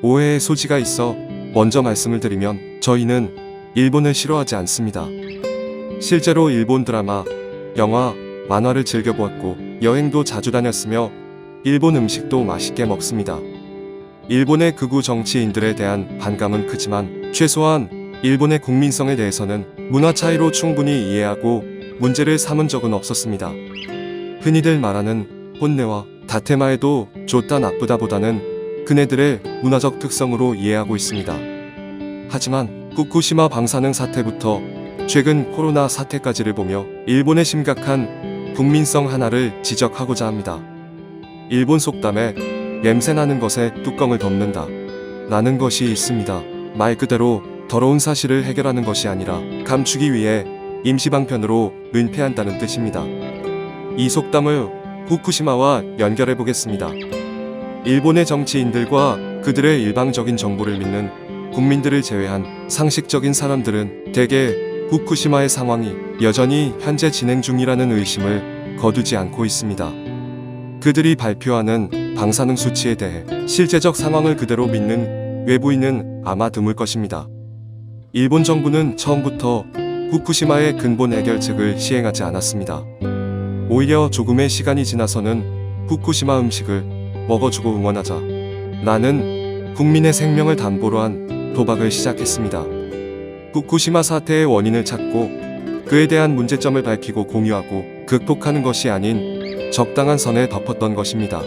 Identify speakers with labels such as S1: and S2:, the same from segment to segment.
S1: 오해의 소지가 있어 먼저 말씀을 드리면 저희는 일본을 싫어하지 않습니다. 실제로 일본 드라마, 영화, 만화를 즐겨보았고 여행도 자주 다녔으며 일본 음식도 맛있게 먹습니다. 일본의 극우 정치인들에 대한 반감은 크지만 최소한 일본의 국민성에 대해서는 문화 차이로 충분히 이해하고 문제를 삼은 적은 없었습니다. 흔히들 말하는 혼내와 다테마에도 좋다 나쁘다 보다는 그네들의 문화적 특성으로 이해하고 있습니다. 하지만 후쿠시마 방사능 사태부터 최근 코로나 사태까지를 보며 일본의 심각한 국민성 하나를 지적하고자 합니다. 일본 속담에 냄새나는 것에 뚜껑을 덮는다 라는 것이 있습니다. 말 그대로 더러운 사실을 해결하는 것이 아니라 감추기 위해 임시방편으로 은폐한다는 뜻입니다. 이 속담을 후쿠시마와 연결해 보겠습니다. 일본의 정치인들과 그들의 일방적인 정보를 믿는 국민들을 제외한 상식적인 사람들은 대개 후쿠시마의 상황이 여전히 현재 진행 중이라는 의심을 거두지 않고 있습니다. 그들이 발표하는 방사능 수치에 대해 실제적 상황을 그대로 믿는 외부인은 아마 드물 것입니다. 일본 정부는 처음부터 후쿠시마의 근본 해결책을 시행하지 않았습니다. 오히려 조금의 시간이 지나서는 후쿠시마 음식을 먹어주고 응원하자 라는 국민의 생명을 담보로 한 도박을 시작했습니다. 후쿠시마 사태의 원인을 찾고 그에 대한 문제점을 밝히고 공유하고 극복하는 것이 아닌 적당한 선에 덮었던 것입니다.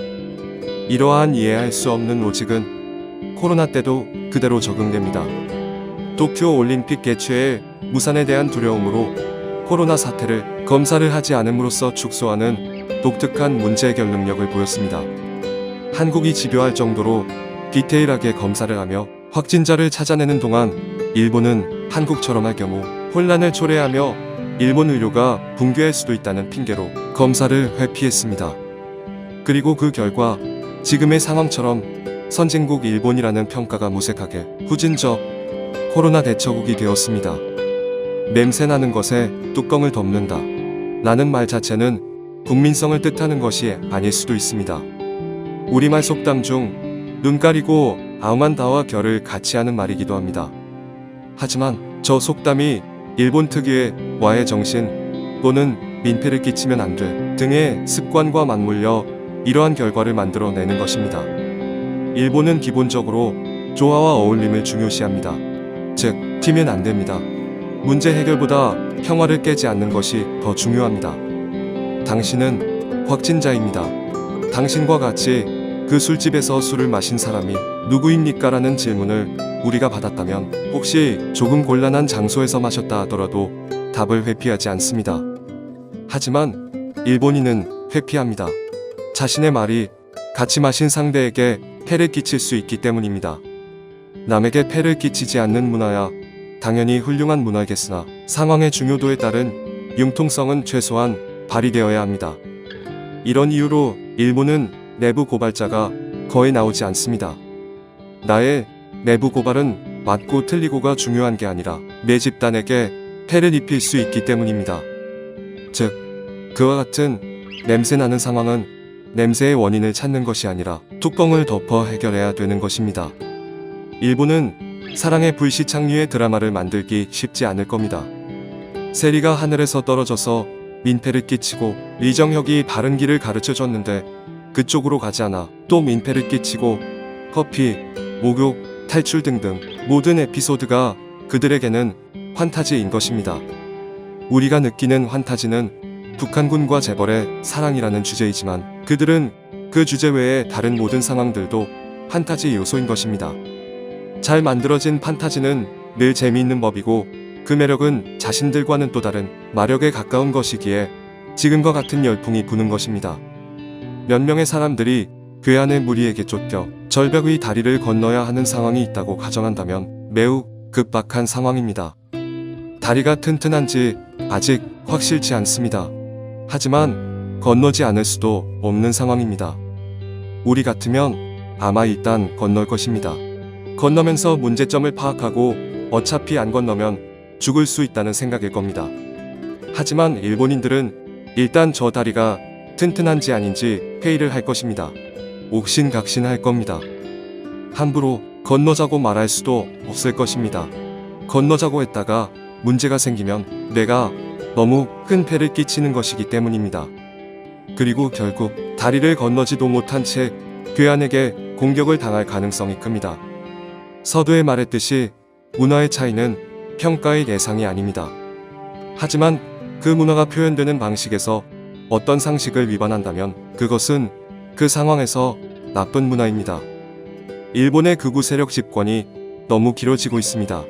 S1: 이러한 이해할 수 없는 로직은 코로나 때도 그대로 적용됩니다. 도쿄 올림픽 개최에 무산에 대한 두려움으로 코로나 사태를 검사를 하지 않음으로써 축소하는 독특한 문제 해결 능력을 보였습니다. 한국이 집요할 정도로 디테일하게 검사를 하며 확진자를 찾아내는 동안 일본은 한국처럼 할 경우 혼란을 초래하며 일본 의료가 붕괴할 수도 있다는 핑계로 검사를 회피했습니다. 그리고 그 결과 지금의 상황처럼 선진국 일본이라는 평가가 무색하게 후진적 코로나 대처국이 되었습니다. 냄새나는 것에 뚜껑을 덮는다 라는 말 자체는 국민성을 뜻하는 것이 아닐 수도 있습니다. 우리말 속담 중 눈 가리고 아우만다와 결을 같이 하는 말이기도 합니다. 하지만 저 속담이 일본 특유의 와해 정신 또는 민폐를 끼치면 안 돼 등의 습관과 맞물려 이러한 결과를 만들어내는 것입니다. 일본은 기본적으로 조화와 어울림을 중요시합니다. 즉, 튀면 안 됩니다. 문제 해결보다 평화를 깨지 않는 것이 더 중요합니다. 당신은 확진자입니다. 당신과 같이 그 술집에서 술을 마신 사람이 누구입니까? 라는 질문을 우리가 받았다면 혹시 조금 곤란한 장소에서 마셨다 하더라도 답을 회피하지 않습니다. 하지만 일본인은 회피합니다. 자신의 말이 같이 마신 상대에게 폐를 끼칠 수 있기 때문입니다. 남에게 폐를 끼치지 않는 문화야 당연히 훌륭한 문화겠으나 상황의 중요도에 따른 융통성은 최소한 발휘되어야 합니다. 이런 이유로 일본은 내부 고발자가 거의 나오지 않습니다. 나의 내부 고발은 맞고 틀리고가 중요한 게 아니라 내 집단에게 폐를 입힐 수 있기 때문입니다. 즉, 그와 같은 냄새나는 상황은 냄새의 원인을 찾는 것이 아니라 뚜껑을 덮어 해결해야 되는 것입니다. 일본은 사랑의 불시착류의 드라마를 만들기 쉽지 않을 겁니다. 세리가 하늘에서 떨어져서 민폐를 끼치고 리정혁이 바른 길을 가르쳐줬는데 그쪽으로 가지 않아 또 민폐를 끼치고 커피, 목욕, 탈출 등등 모든 에피소드가 그들에게는 환타지인 것입니다. 우리가 느끼는 환타지는 북한군과 재벌의 사랑이라는 주제이지만 그들은 그 주제 외의 다른 모든 상황들도 판타지 요소인 것입니다. 잘 만들어진 판타지는 늘 재미있는 법이고 그 매력은 자신들과는 또 다른 마력에 가까운 것이기에 지금과 같은 열풍이 부는 것입니다. 몇 명의 사람들이 괴한의 무리에게 쫓겨 절벽 의 다리를 건너야 하는 상황이 있다고 가정한다면 매우 급박한 상황입니다. 다리가 튼튼한지 아직 확실치 않습니다. 하지만 건너지 않을 수도 없는 상황입니다. 우리 같으면 아마 일단 건널 것입니다. 건너면서 문제점을 파악하고 어차피 안 건너면 죽을 수 있다는 생각일 겁니다. 하지만 일본인들은 일단 저 다리가 튼튼한지 아닌지 회의를 할 것입니다. 옥신각신할 겁니다. 함부로 건너자고 말할 수도 없을 것입니다. 건너자고 했다가 문제가 생기면 내가 너무 큰 폐를 끼치는 것이기 때문입니다. 그리고 결국 다리를 건너지도 못한 채 괴한에게 공격을 당할 가능성이 큽니다. 서두에 말했듯이 문화의 차이는 평가의 대상이 아닙니다. 하지만 그 문화가 표현되는 방식에서 어떤 상식을 위반한다면 그것은 그 상황에서 나쁜 문화입니다. 일본의 극우 세력 집권이 너무 길어지고 있습니다.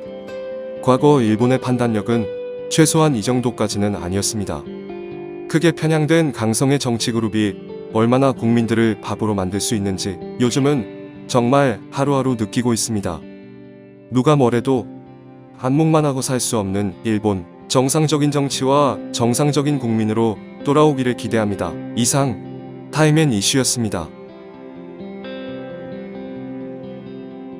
S1: 과거 일본의 판단력은 최소한 이 정도까지는 아니었습니다. 크게 편향된 강성의 정치 그룹이 얼마나 국민들을 바보로 만들 수 있는지 요즘은 정말 하루하루 느끼고 있습니다. 누가 뭐래도 한몫만 하고 살 수 없는 일본, 정상적인 정치와 정상적인 국민으로 돌아오기를 기대합니다. 이상 타임앤 이슈였습니다.